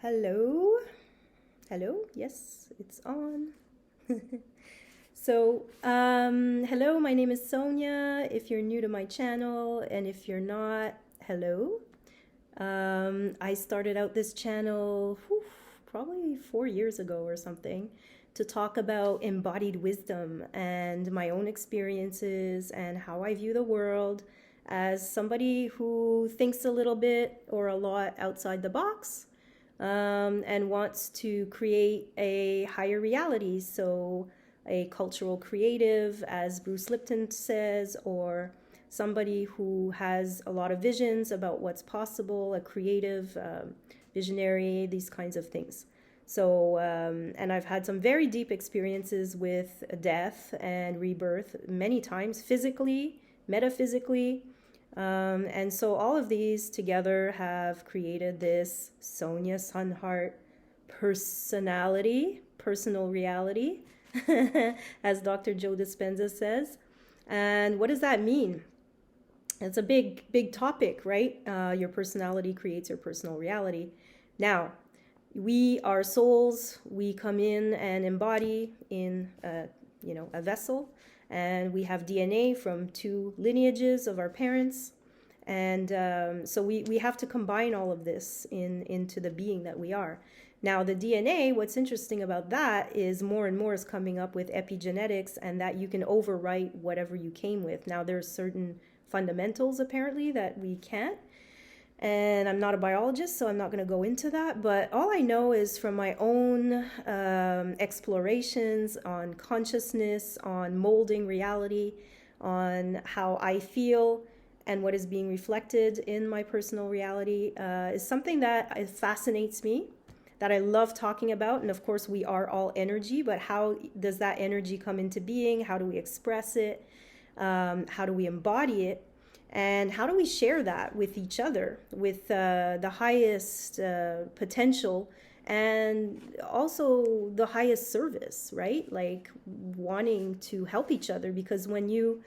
Hello? Hello? Yes, it's on. Hello, my name is Sonia. If you're new to my channel, and if you're not, hello. I started out this channel probably 4 years ago or something to talk about embodied wisdom and my own experiences and how I view the world as somebody who thinks a little bit or a lot outside the box, and wants to create a higher reality. So, a cultural creative, as Bruce Lipton says, or somebody who has a lot of visions about what's possible, a creative, visionary, these kinds of things. So, and I've had some very deep experiences with death and rebirth many times, physically, metaphysically. And so all of these together have created this Sonia Sunheart personality, personal reality, as Dr. Joe Dispenza says. And what does that mean? It's a big topic, right? Your personality creates your personal reality. Now, we are souls. We come in and embody in a vessel, and we have DNA from two lineages of our parents, and so we have to combine all of this into the being that we are. Now, the DNA, what's interesting about that is more and more is coming up with epigenetics, and that you can overwrite whatever you came with. Now, there's certain fundamentals apparently that we can't, and I'm not a biologist, so I'm not going to go into that. But all I know is from my own explorations on consciousness, on molding reality, on how I feel and what is being reflected in my personal reality, is something that fascinates me, that I love talking about. And of course, we are all energy, but how does that energy come into being? How do we express it? How do we embody it? And how do we share that with each other, with the highest potential and also the highest service, right? Like wanting to help each other, because when you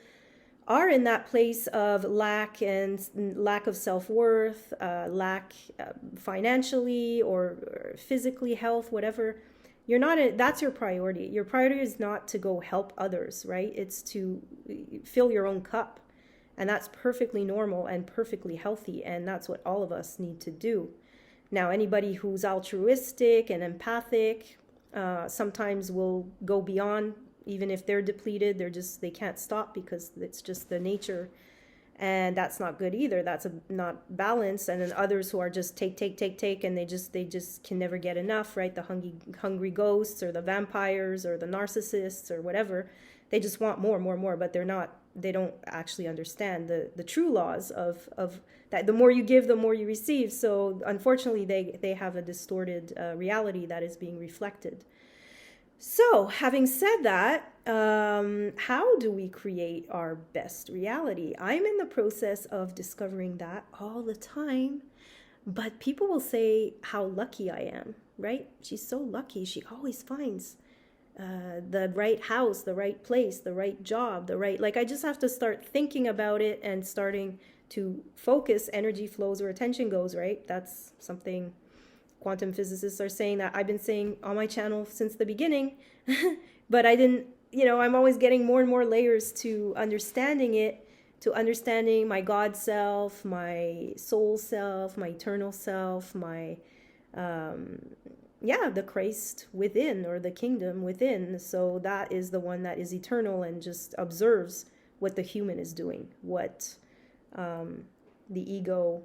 are in that place of lack and lack of self-worth, lack financially or physically, health, whatever, you're not that's your priority. Your priority is not to go help others, right? It's to fill your own cup. And that's perfectly normal and perfectly healthy. And that's what all of us need to do. Now, anybody who's altruistic and empathic sometimes will go beyond. Even if they're depleted, they can't stop, because it's just the nature. And that's not good either. That's not balanced. And then others who are just take, and they just can never get enough, right? The hungry ghosts, or the vampires, or the narcissists, or whatever. They just want more, but they don't actually understand the true laws of that. The more you give, the more you receive. So unfortunately, they have a distorted reality that is being reflected. So, having said that, how do we create our best reality? I'm in the process of discovering that all the time. But people will say how lucky I am, right? She's so lucky. She always finds the right house, the right place, the right job, I just have to start thinking about it and starting to focus. Energy flows where attention goes, right? That's something quantum physicists are saying, that I've been saying on my channel since the beginning. But I didn't, I'm always getting more and more layers to understanding it, to understanding my God self, my soul self, my eternal self, my the Christ within, or the kingdom within. So that is the one that is eternal and just observes what the human is doing, what the ego,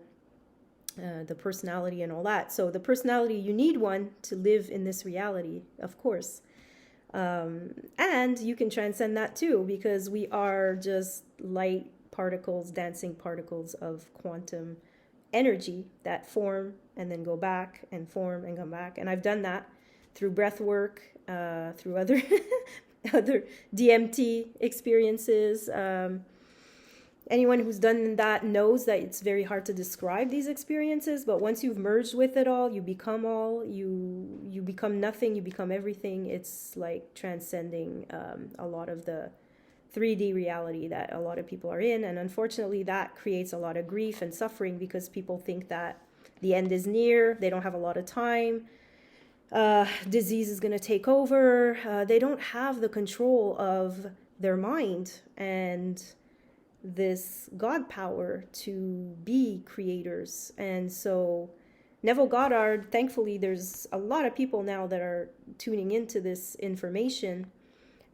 the personality, and all that. So the personality, you need one to live in this reality, of course. And you can transcend that too, because we are just light particles, dancing particles of quantum energy that form and then go back and form and come back. And I've done that through breath work, through other other DMT experiences. Anyone who's done that knows that it's very hard to describe these experiences, but once you've merged with it all, you become all, you become nothing, you become everything. It's like transcending a lot of the 3D reality that a lot of people are in. And unfortunately, that creates a lot of grief and suffering, because people think that the end is near. They don't have a lot of time. Disease is going to take over. They don't have the control of their mind and this God power to be creators. And so Neville Goddard, thankfully, there's a lot of people now that are tuning into this information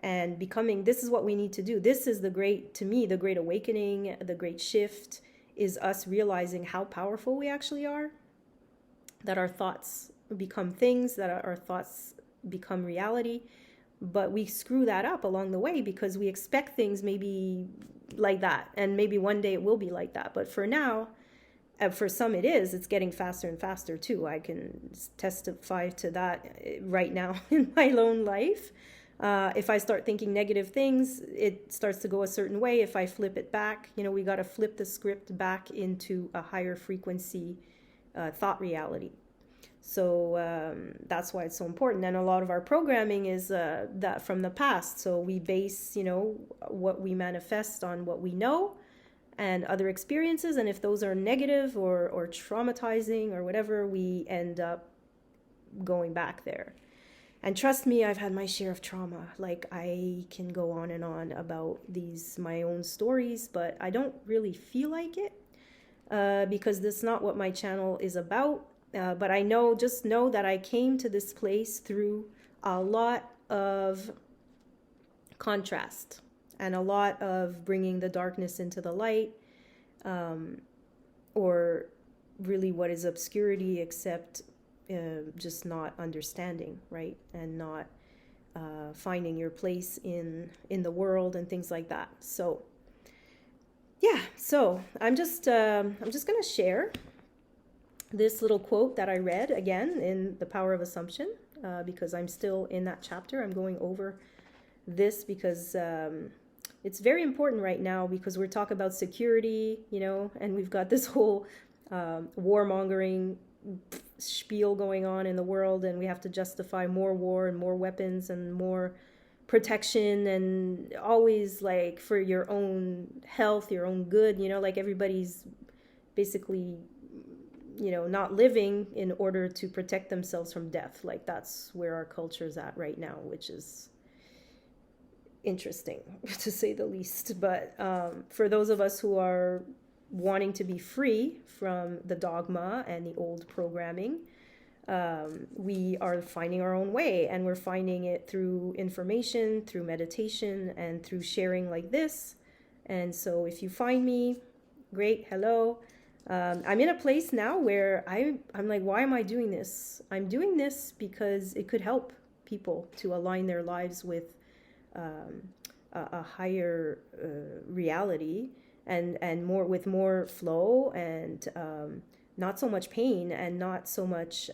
and becoming, this is what we need to do. This is the great, to me, the great awakening, the great shift is us realizing how powerful we actually are, that our thoughts become things, that our thoughts become reality. But we screw that up along the way because we expect things maybe like that. And maybe one day it will be like that. But for now, for some it is. It's getting faster and faster too. I can testify to that right now in my own life. If I start thinking negative things, it starts to go a certain way. If I flip it back, we got to flip the script back into a higher frequency thought reality. So that's why it's so important. And a lot of our programming is that from the past. So we base, what we manifest on what we know and other experiences. And if those are negative or traumatizing or whatever, we end up going back there. And trust me, I've had my share of trauma. Like, I can go on and on about my own stories, but I don't really feel like it because that's not what my channel is about. But I just know that I came to this place through a lot of contrast and a lot of bringing the darkness into the light, or really what is obscurity except just not understanding, right? And not finding your place in the world and things like that. So yeah, so I'm just gonna share this little quote that I read again in The Power of Assumption, because I'm still in that chapter. I'm going over this because it's very important right now, because we're talking about security, and we've got this whole warmongering spiel going on in the world, and we have to justify more war and more weapons and more protection, and always like for your own health, your own good, like everybody's basically not living in order to protect themselves from death. Like, that's where our culture is at right now, which is interesting to say the least. But for those of us who are wanting to be free from the dogma and the old programming, we are finding our own way, and we're finding it through information, through meditation, and through sharing like this. And so if you find me, great, hello. I'm in a place now where I'm like, why am I doing this? I'm doing this because it could help people to align their lives with a higher reality, and more flow, and not so much pain, and not so much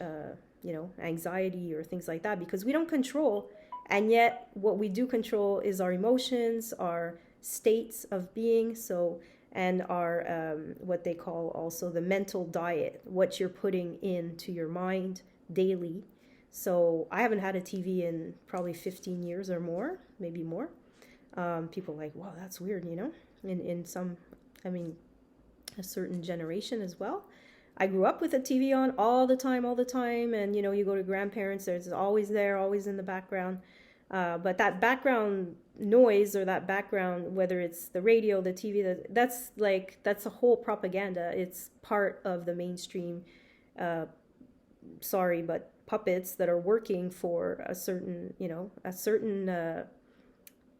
anxiety or things like that, because we don't control. And yet what we do control is our emotions, our states of being. So, and our what they call also the mental diet, what you're putting into your mind daily. So I haven't had a TV in probably 15 years or more, maybe more. People are like, wow, that's weird, in some, a certain generation as well. I grew up with a TV on all the time, and you go to grandparents, there's always there, always in the background. But that background noise, or that background, whether it's the radio, the TV, that's a whole propaganda. It's part of the mainstream, but puppets that are working for a certain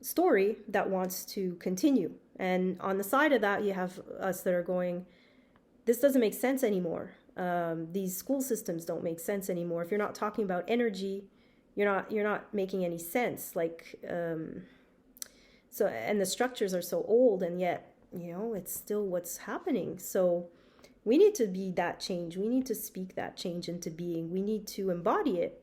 story that wants to continue. And on the side of that, you have us that are going, this doesn't make sense anymore. These school systems don't make sense anymore. If you're not talking about energy, you're not making any sense. So, and the structures are so old, and yet, it's still what's happening. So we need to be that change. We need to speak that change into being. We need to embody it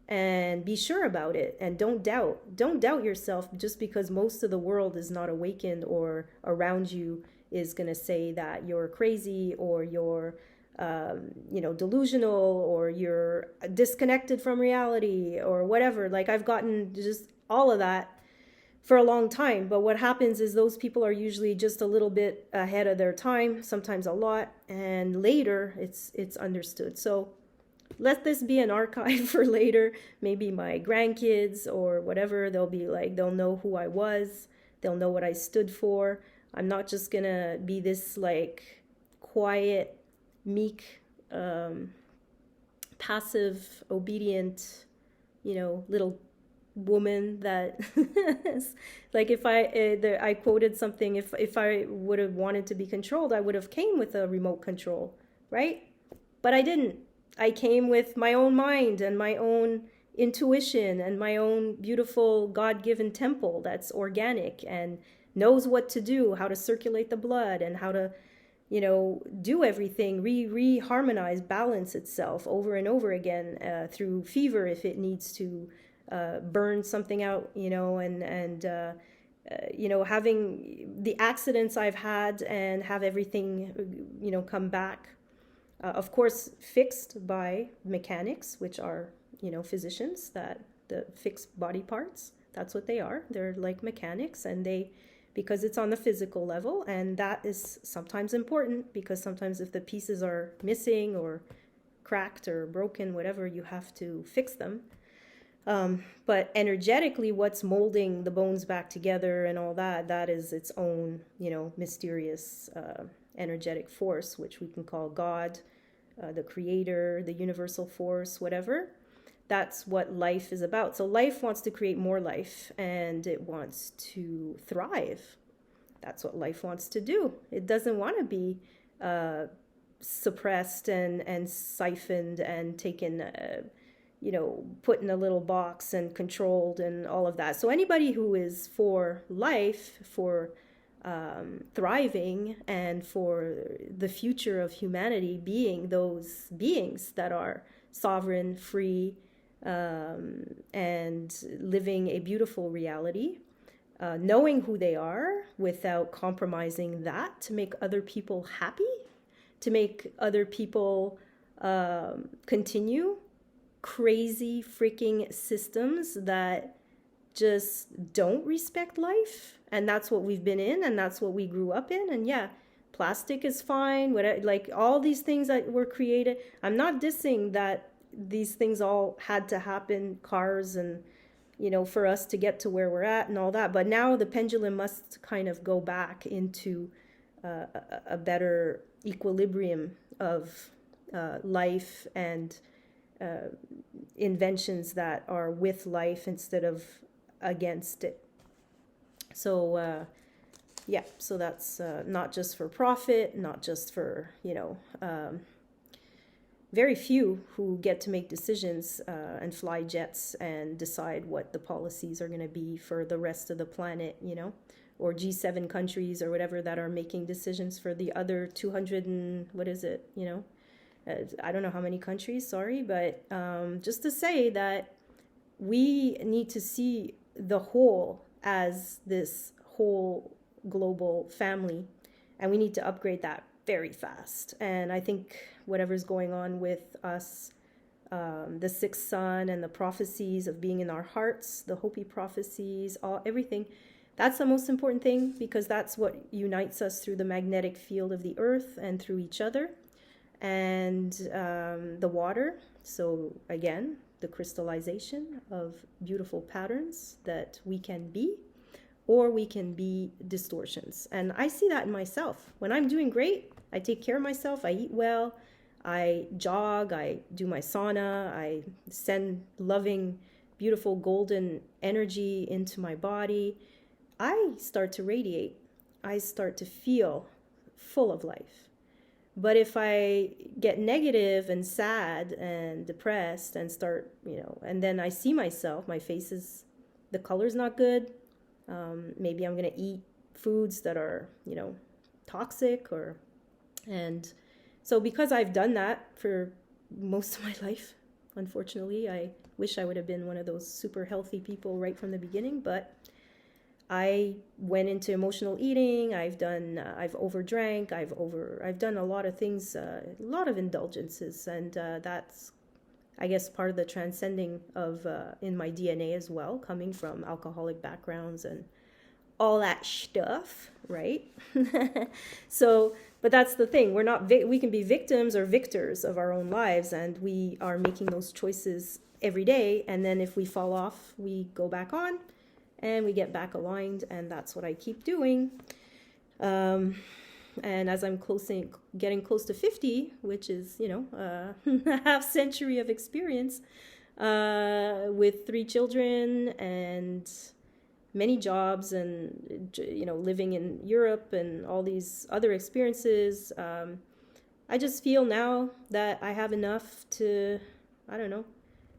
and be sure about it. And don't doubt yourself just because most of the world is not awakened, or around you is going to say that you're crazy, or you're delusional, or you're disconnected from reality, or whatever. Like, I've gotten just all of that for a long time. But what happens is those people are usually just a little bit ahead of their time, sometimes a lot, and later it's understood. So let this be an archive for later. Maybe my grandkids or whatever, they'll be like, they'll know who I was, they'll know what I stood for. I'm not just gonna be this like quiet, meek, passive, obedient, little woman that like if I quoted something, if I would have wanted to be controlled, I would have came with a remote control, right? But I didn't. I came with my own mind and my own intuition and my own beautiful God-given temple that's organic and knows what to do, how to circulate the blood and how to do everything, re-harmonize, balance itself over and over again, through fever if it needs to, burn something out, and having the accidents I've had and have everything, come back. Of course, fixed by mechanics, which are, physicians that fix body parts. That's what they are. They're like mechanics, and because it's on the physical level, and that is sometimes important because sometimes if the pieces are missing or cracked or broken, whatever, you have to fix them. But energetically, what's molding the bones back together and all that is its own, mysterious energetic force, which we can call God, the creator, the universal force, whatever. That's what life is about. So life wants to create more life and it wants to thrive. That's what life wants to do. It doesn't want to be suppressed and siphoned and taken, put in a little box and controlled and all of that. So anybody who is for life, for thriving, and for the future of humanity being those beings that are sovereign, free, and living a beautiful reality, knowing who they are without compromising that to make other people happy, to make other people continue crazy freaking systems that just don't respect life. And that's what we've been in, and that's what we grew up in. And yeah, plastic is fine, whatever, like all these things that were created. I'm not dissing that these things all had to happen, cars and, for us to get to where we're at and all that. But now the pendulum must kind of go back into a better equilibrium of life and inventions that are with life instead of against it. So so that's not just for profit, not just for very few who get to make decisions and fly jets and decide what the policies are going to be for the rest of the planet, or G7 countries or whatever that are making decisions for the other 200 and what is it, I don't know how many countries, sorry, but just to say that we need to see the whole as this whole global family, and we need to upgrade that very fast. And I think whatever's going on with us, the sixth sun and the prophecies of being in our hearts, the Hopi prophecies, everything, that's the most important thing, because that's what unites us through the magnetic field of the earth and through each other. And the water, so again, the crystallization of beautiful patterns that we can be, or we can be distortions. And I see that in myself. When I'm doing great, I take care of myself, I eat well, I jog, I do my sauna, I send loving, beautiful golden energy into my body. I start to radiate. I start to feel full of life. But if I get negative and sad and depressed and start, and then I see myself, my face is, the color's not good. Maybe I'm going to eat foods that are, toxic and so because I've done that for most of my life, unfortunately, I wish I would have been one of those super healthy people right from the beginning, but I went into emotional eating. I've overdrank. I've done a lot of things, a lot of indulgences, and that's, I guess, part of the transcending of in my DNA as well, coming from alcoholic backgrounds and all that stuff, right? So, but that's the thing. We're not, we can be victims or victors of our own lives, and we are making those choices every day. And then if we fall off, we go back on and we get back aligned. And that's what I keep doing. And as I'm getting close to 50, which is, a half century of experience, with 3 children and many jobs and, living in Europe and all these other experiences, I just feel now that I have enough to,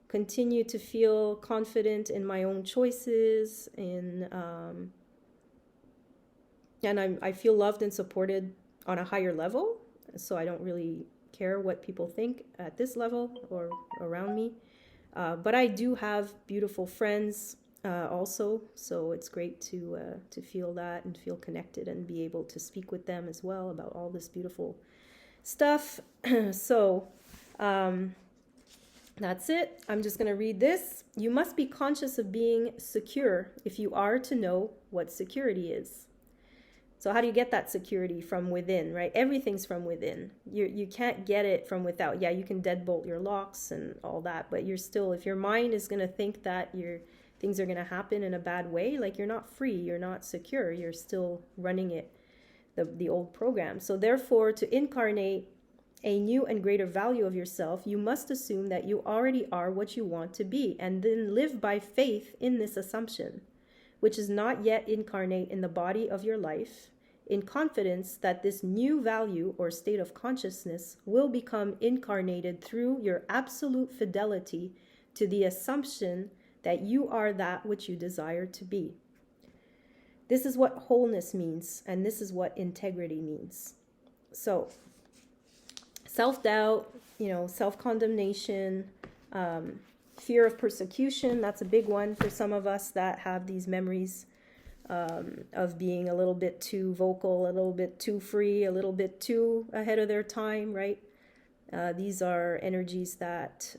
continue to feel confident in my own choices, and I feel loved and supported on a higher level, so I don't really care what people think at this level or around me. But I do have beautiful friends also, so it's great to feel that and feel connected and be able to speak with them as well about all this beautiful stuff. So that's it. I'm just going to read this. You must be conscious of being secure if you are to know what security is. So how do you get that security? From within, right? Everything's from within. You can't get it from without. Yeah, you can deadbolt your locks and all that, but you're still, if your mind is going to think that things are going to happen in a bad way, like, you're not free, you're not secure, you're still running it, the old program. So therefore, to incarnate a new and greater value of yourself, you must assume that you already are what you want to be, and then live by faith in this assumption, which is not yet incarnate in the body of your life, in confidence that this new value or state of consciousness will become incarnated through your absolute fidelity to the assumption that you are that which you desire to be. This is what wholeness means, and this is what integrity means. So, self-doubt, self-condemnation, fear of persecution, that's a big one for some of us that have these memories of being a little bit too vocal, a little bit too free, a little bit too ahead of their time, right? These are energies that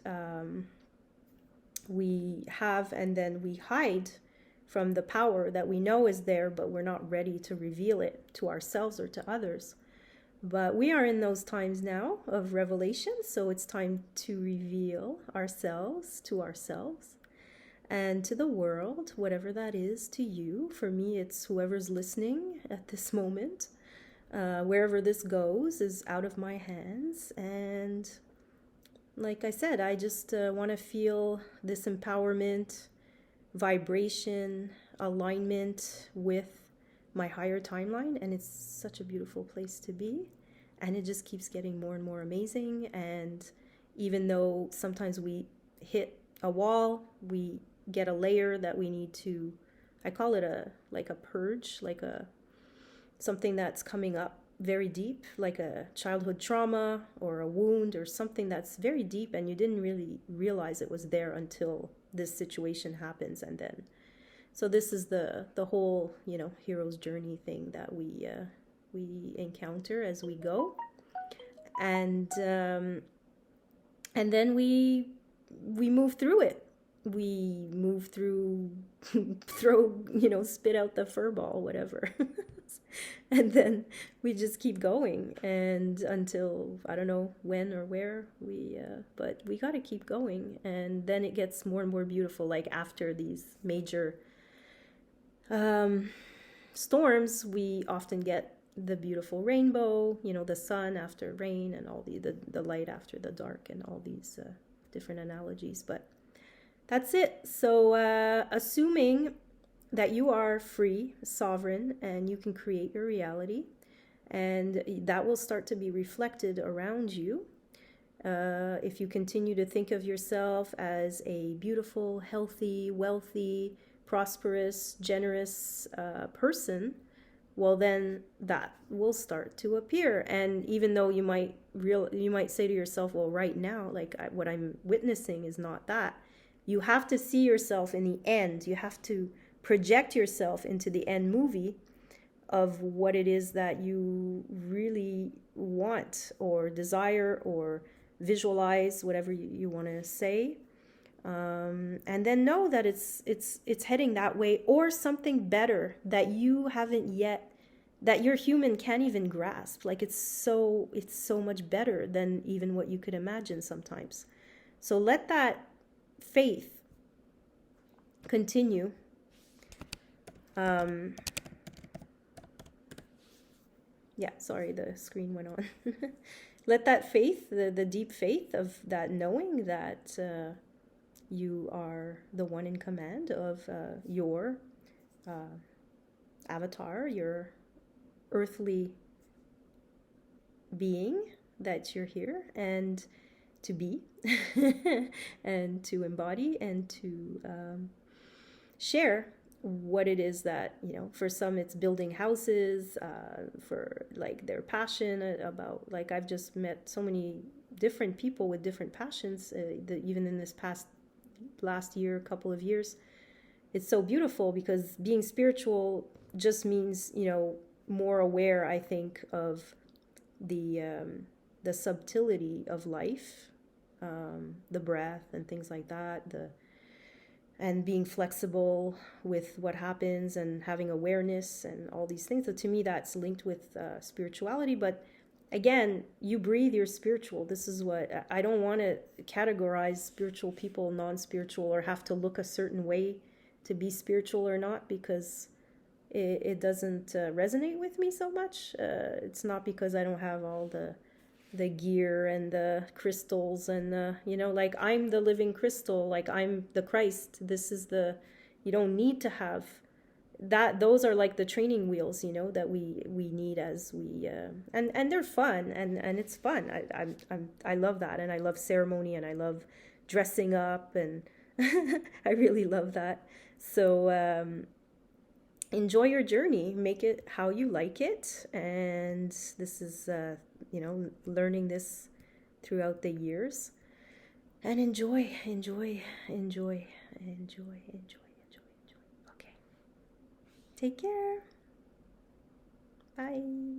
we have, and then we hide from the power that we know is there, but we're not ready to reveal it to ourselves or to others. But we are in those times now of revelation, so it's time to reveal ourselves to ourselves and to the world, whatever that is to you. For me, it's whoever's listening at this moment. Wherever this goes is out of my hands. And like I said, I just want to feel this empowerment, vibration, alignment with my higher timeline, and it's such a beautiful place to be, and it just keeps getting more and more amazing. And even though sometimes we hit a wall, we get a layer that we need to, I call it a purge, something that's coming up very deep, like a childhood trauma or a wound or something that's very deep, and you didn't really realize it was there until this situation happens. And then so this is the whole, hero's journey thing that we encounter as we go, and then we move through it. We move through, spit out the fur ball, whatever, and then we just keep going, and until I don't know when or where but we got to keep going, and then it gets more and more beautiful. Like after these major storms, we often get the beautiful rainbow, the sun after rain, and all the light after the dark, and all these different analogies. But that's it. So assuming that you are free, sovereign, and you can create your reality, and that will start to be reflected around you. If you continue to think of yourself as a beautiful, healthy, wealthy, prosperous, generous person, well, then that will start to appear. And even though you might say to yourself, well, right now, what I'm witnessing is not that. You have to see yourself in the end. You have to project yourself into the end movie of what it is that you really want or desire or visualize, whatever you want to say. And then know that it's heading that way, or something better that you haven't yet, that your human can't even grasp. Like it's so much better than even what you could imagine sometimes. So let that faith continue. Yeah, sorry, the screen went on. Let that faith, the deep faith of that, knowing that you are the one in command of your avatar, your earthly being, that you're here and to be and to embody and to share what it is that, for some it's building houses, for like their passion about, like I've just met so many different people with different passions, even in this last year, couple of years. It's so beautiful because being spiritual just means, more aware, I think, of the subtlety of life, the breath and things like that, and being flexible with what happens and having awareness and all these things. So to me, that's linked with spirituality. But again, you breathe, you're spiritual. This is what I don't want to categorize spiritual people, non-spiritual, or have to look a certain way to be spiritual or not, because it doesn't resonate with me so much. It's not because I don't have all the gear and the crystals and like I'm the living crystal, like I'm the Christ. This is you don't need to have that. Those are like the training wheels, that we need as we and they're fun, and it's fun. I love that, and I love ceremony, and I love dressing up, and I really love that. So enjoy your journey, make it how you like it. And this is learning this throughout the years, and enjoy. Okay, take care. Bye.